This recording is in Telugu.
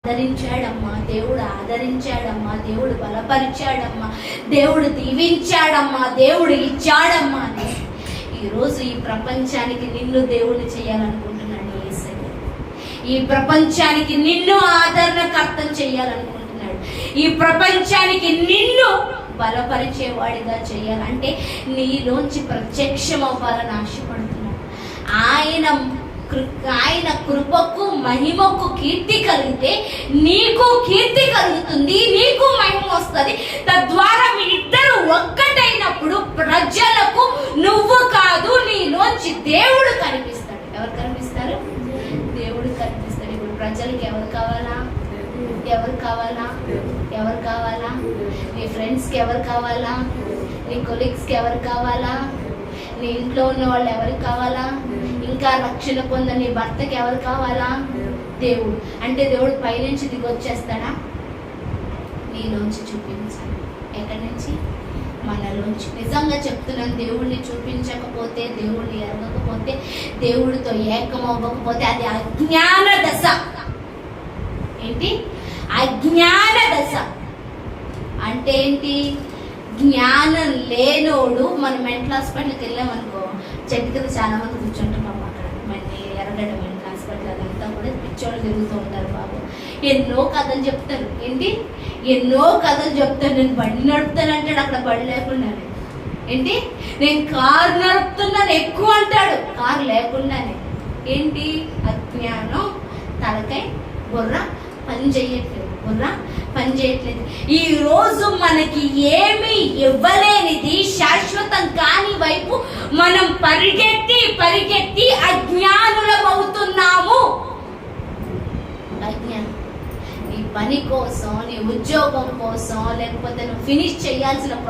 ఆదరించాడమ్మా, దేవుడు ఆదరించాడమ్మా, దేవుడు బలపరిచాడమ్మా, దేవుడు దీవించాడమ్మా, దేవుడు ఇచ్చాడమ్మా అని ఈరోజు ఈ ప్రపంచానికి నిన్ను దేవుడు చేయాలనుకుంటున్నాడు యేసయ్య. ఈ ప్రపంచానికి నిన్ను ఆదరణకర్తం చేయాలనుకుంటున్నాడు. ఈ ప్రపంచానికి నిన్ను బలపరిచేవాడిగా చేయాలంటే నీలోంచి ప్రత్యక్షం అవ్వాలని ఆశపడుతున్నాడు. ఆయన కృపకు మహిమకు కీర్తి కలిగితే నీకు కీర్తి కలుగుతుంది, నీకు మహిమ వస్తుంది. తద్వారా మీ ఇద్దరు ఒక్కటైనప్పుడు ప్రజలకు నువ్వు కాదు నీలోంచి దేవుడు కనిపిస్తాడు. ఎవరు కనిపిస్తారు? దేవుడు కనిపిస్తాడు. ఇప్పుడు ప్రజలకి ఎవరు కావాలా? ఎవరు కావాలా? ఎవరు కావాలా? నీ ఫ్రెండ్స్కి ఎవరు కావాలా? నీ కొలీగ్స్కి ఎవరు కావాలా? నీ ఇంట్లో ఉన్న వాళ్ళు ఎవరికి కావాలా? ఇంకా రక్షణ పొందని నీ భర్తకి ఎవరు కావాలా? దేవుడు. అంటే దేవుడు పైనుంచి దిగి వచ్చేస్తాడా? నీలోంచి చూపించాలి. ఎక్కడి నుంచి? మనలోంచి. నిజంగా చెప్తున్నాను, దేవుడిని చూపించకపోతే, దేవుడిని ఎరగకపోతే, దేవుడితో ఏకం అవ్వకపోతే అది అజ్ఞాన దశ. ఏంటి? అజ్ఞాన దశ అంటే ఏంటి? జ్ఞానం లేనోడు. మనం మెంటల్ హాస్పిటల్కి వెళ్ళామనుకో, చెట్టు కింద చాలా మంది కూర్చుంటాం పాపం. అక్కడ మళ్ళీ ఎర్రగడ్డ మెంటల్ హాస్పిటల్ అదంతా కూడా పిచ్చోళ్ళు తిరుగుతూ ఉంటారు బాబు. ఎన్నో కథలు చెప్తారు. ఏంటి? ఎన్నో కథలు చెప్తారు. నేను బండి నడుపుతానంటాడు, అక్కడ బండి లేకుండానే. ఏంటి? నేను కారు నడుపుతున్నాను ఎక్కువ అంటాడు, కారు లేకుండానే. ఏంటి? అజ్ఞానం. తలకాయ బుర్ర పని చేయట్లేదు, బుర్ర పని చేయట్లేదు. ఈ రోజు మనకి ఏమి ఇవ్వలేనిది, శాశ్వతం కాని వైపు మనం పరిగెత్తి అజ్ఞానులం అవుతున్నాము. అజ్ఞానం. నీ పని కోసం, నీ ఉద్యోగం కోసం, లేకపోతే నువ్వు ఫినిష్ చేయాల్సిన